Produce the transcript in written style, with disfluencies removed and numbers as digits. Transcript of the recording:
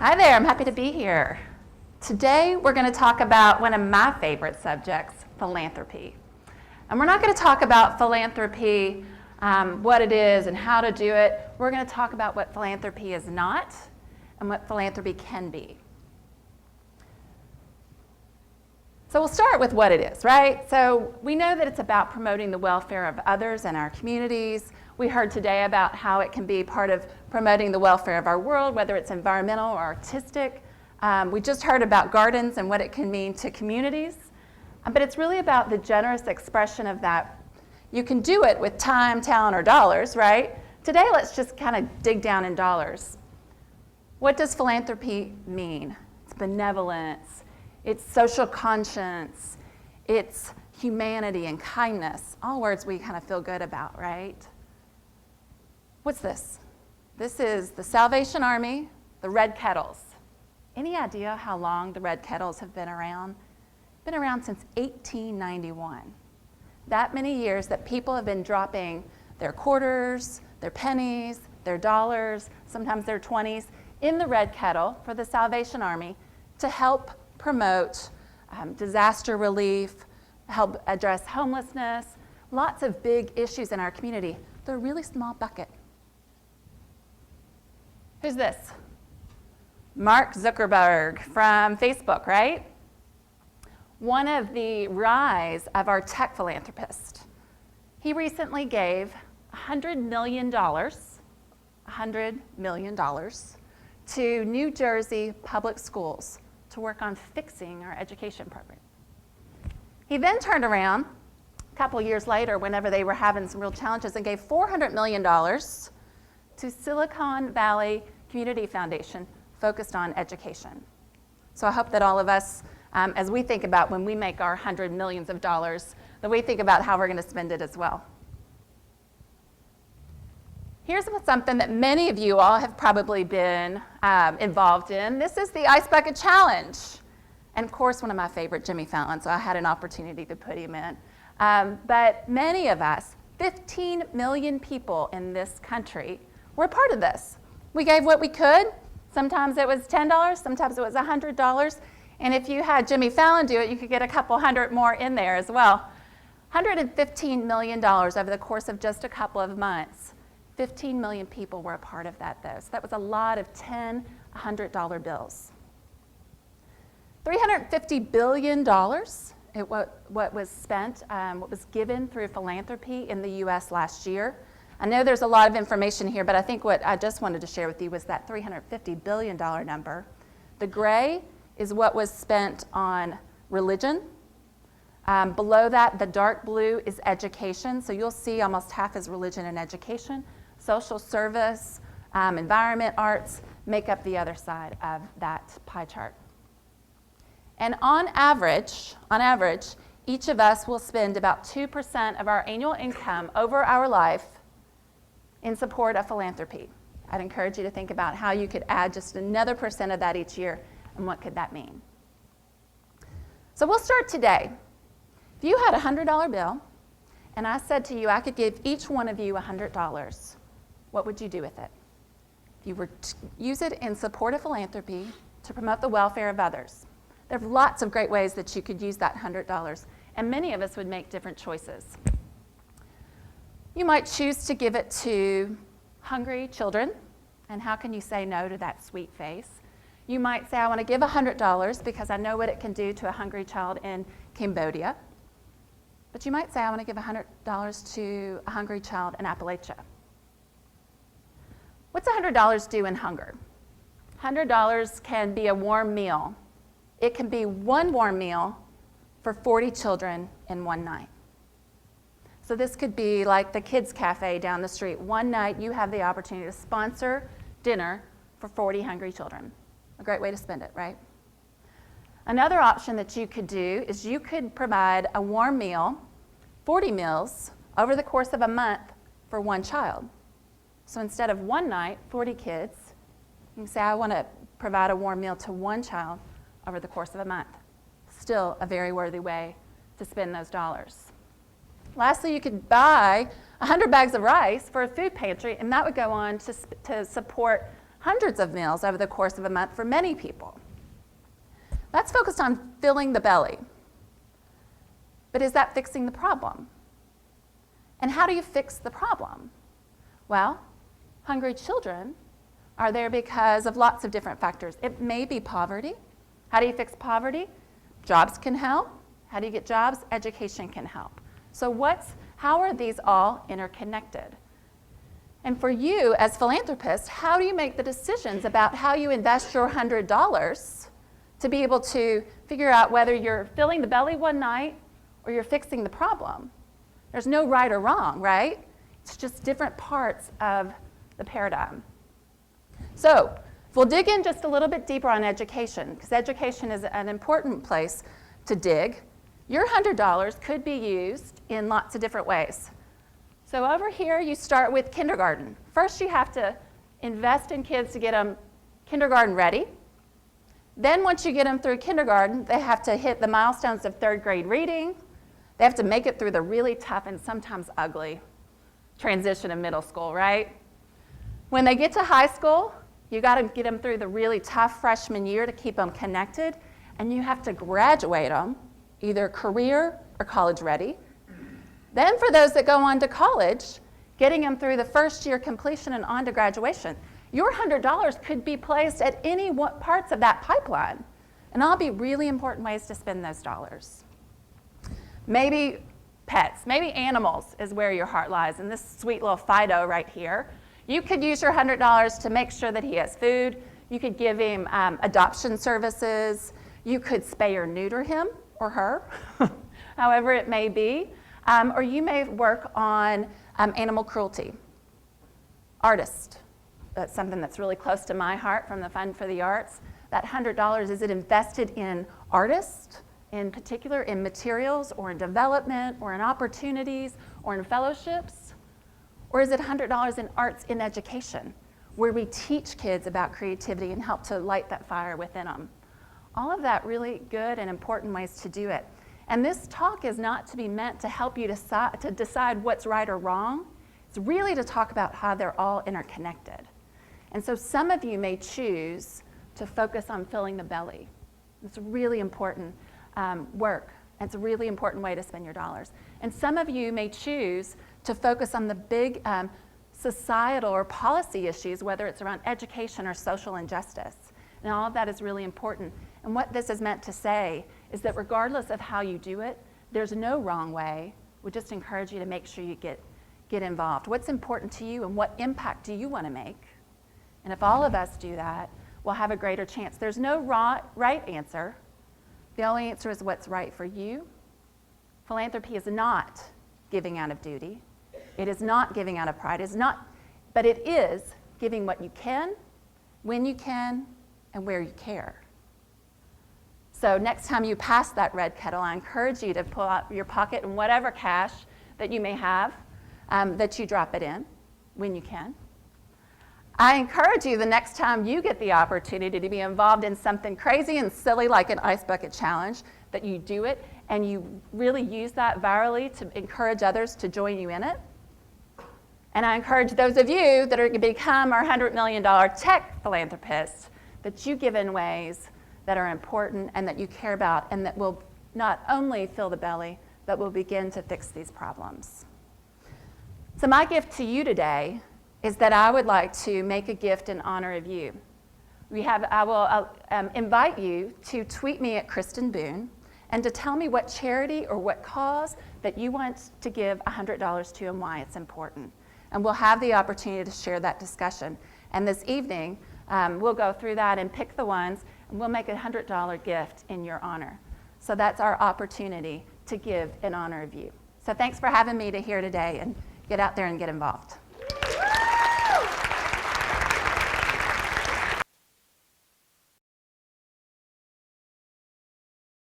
Hi there, I'm happy to be here. Today we're going to talk about one of my favorite subjects, philanthropy. And we're not going to talk about philanthropy, what it is and how to do it. We're going to talk about what philanthropy is not and what philanthropy can be. So we'll start with what it is, right? So we know that it's about promoting the welfare of others and our communities. We heard today about how it can be part of promoting the welfare of our world, whether it's environmental or artistic. We just heard about gardens and what it can mean to communities. But it's really about the generous expression of that. You can do it with time, talent, or dollars, right? Today, let's just kind of dig down in dollars. What does philanthropy mean? It's benevolence. It's social conscience. It's humanity and kindness. All words we kind of feel good about, right? What's this? This is the Salvation Army, the Red Kettles. Any idea how long the Red Kettles have been around? Been around since 1891. That many years that people have been dropping their quarters, their pennies, their dollars, sometimes their 20s, in the Red Kettle for the Salvation Army to help promote disaster relief, help address homelessness, lots of big issues in our community. They're a really small bucket. Who's this? Mark Zuckerberg from Facebook, right? One of the rise of our tech philanthropist. He recently gave $100 million to New Jersey public schools to work on fixing our education program. He then turned around a couple years later, whenever they were having some real challenges, and gave $400 million to Silicon Valley Community Foundation focused on education. So I hope that all of us, as we think about when we make our $100 million, that we think about how we're going to spend it as well. Here's something that many of you all have probably been involved in. This is the Ice Bucket Challenge. And of course, one of my favorite, Jimmy Fallon, so I had an opportunity to put him in. But many of us, 15 million people in this country, were a part of this. We gave what we could. Sometimes it was $10, sometimes it was $100. And if you had Jimmy Fallon do it, you could get a couple hundred more in there as well. $115 million over the course of just a couple of months. 15 million people were a part of that, though. So that was a lot of $10, $100 bills. $350 billion, what was spent, what was given through philanthropy in the U.S. last year. I know there's a lot of information here, but I think what I just wanted to share with you was that $350 billion number. The gray is what was spent on religion. Below that, the dark blue is education. So you'll see almost half is religion and education. Social service, environment, arts make up the other side of that pie chart. And on average, each of us will spend about 2% of our annual income over our life in support of philanthropy. I'd encourage you to think about how you could add just another % of that each year, and what could that mean? So we'll start today. If you had a $100 bill, and I said to you I could give each one of you $100, what would you do with it? If you were to use it in support of philanthropy to promote the welfare of others. There are lots of great ways that you could use that $100, and many of us would make different choices. You might choose to give it to hungry children, and how can you say no to that sweet face? You might say, I want to give $100 because I know what it can do to a hungry child in Cambodia. But you might say, I want to give $100 to a hungry child in Appalachia. What's $100 do in hunger? $100 can be a warm meal. It can be one warm meal for 40 children in one night. So this could be like the kids' cafe down the street. One night you have the opportunity to sponsor dinner for 40 hungry children. A great way to spend it, right? Another option that you could do is you could provide a warm meal, 40 meals, over the course of a month for one child. So instead of one night, 40 kids, you can say, I want to provide a warm meal to one child over the course of a month. Still a very worthy way to spend those dollars. Lastly, you could buy 100 bags of rice for a food pantry, and that would go on to support hundreds of meals over the course of a month for many people. That's focused on filling the belly. But is that fixing the problem? And how do you fix the problem? Well, hungry children are there because of lots of different factors. It may be poverty. How do you fix poverty? Jobs can help. How do you get jobs? Education can help. So how are these all interconnected? And for you as philanthropists, how do you make the decisions about how you invest your $100 to be able to figure out whether you're filling the belly one night or you're fixing the problem? There's no right or wrong, right? It's just different parts of the paradigm. So we'll dig in just a little bit deeper on education, because education is an important place to dig. Your $100 could be used in lots of different ways. So over here, you start with kindergarten. First, you have to invest in kids to get them kindergarten ready. Then once you get them through kindergarten, they have to hit the milestones of third grade reading. They have to make it through the really tough and sometimes ugly transition of middle school, right? When they get to high school, you got to get them through the really tough freshman year to keep them connected, and you have to graduate them, either career or college ready. Then for those that go on to college, getting them through the first year completion and on to graduation. Your $100 could be placed at any parts of that pipeline, and all be really important ways to spend those dollars. Maybe pets, maybe animals is where your heart lies, and this sweet little Fido right here. You could use your $100 to make sure that he has food. You could give him adoption services. You could spay or neuter him or her, however it may be. Or you may work on animal cruelty. Artist, that's something that's really close to my heart from the Fund for the Arts. That $100, is it invested in artists, in particular in materials or in development or in opportunities or in fellowships? Or is it $100 in arts in education, where we teach kids about creativity and help to light that fire within them? All of that really good and important ways to do it. And this talk is not to be meant to help you decide what's right or wrong. It's really to talk about how they're all interconnected. And so some of you may choose to focus on filling the belly. It's a really important work. It's a really important way to spend your dollars. And some of you may choose to focus on the big societal or policy issues, whether it's around education or social injustice. And all of that is really important. And what this is meant to say is that regardless of how you do it, there's no wrong way. We just encourage you to make sure you get involved. What's important to you and what impact do you want to make? And if all of us do that, we'll have a greater chance. There's no right answer. The only answer is what's right for you. Philanthropy is not giving out of duty. It is not giving out of pride. But it is giving what you can, when you can, and where you care. So next time you pass that red kettle, I encourage you to pull out your pocket and whatever cash that you may have, that you drop it in when you can. I encourage you the next time you get the opportunity to be involved in something crazy and silly like an ice bucket challenge, that you do it and you really use that virally to encourage others to join you in it. And I encourage those of you that are going to become our $100 million tech philanthropists that you give in ways that are important and that you care about and that will not only fill the belly, but will begin to fix these problems. So my gift to you today is that I would like to make a gift in honor of you. I will invite you to tweet me at Kristen Boone and to tell me what charity or what cause that you want to give $100 to and why it's important. And we'll have the opportunity to share that discussion. And this evening, we'll go through that and pick the ones, and we'll make a $100 gift in your honor. So that's our opportunity to give in honor of you. So thanks for having me here today, and get out there and get involved.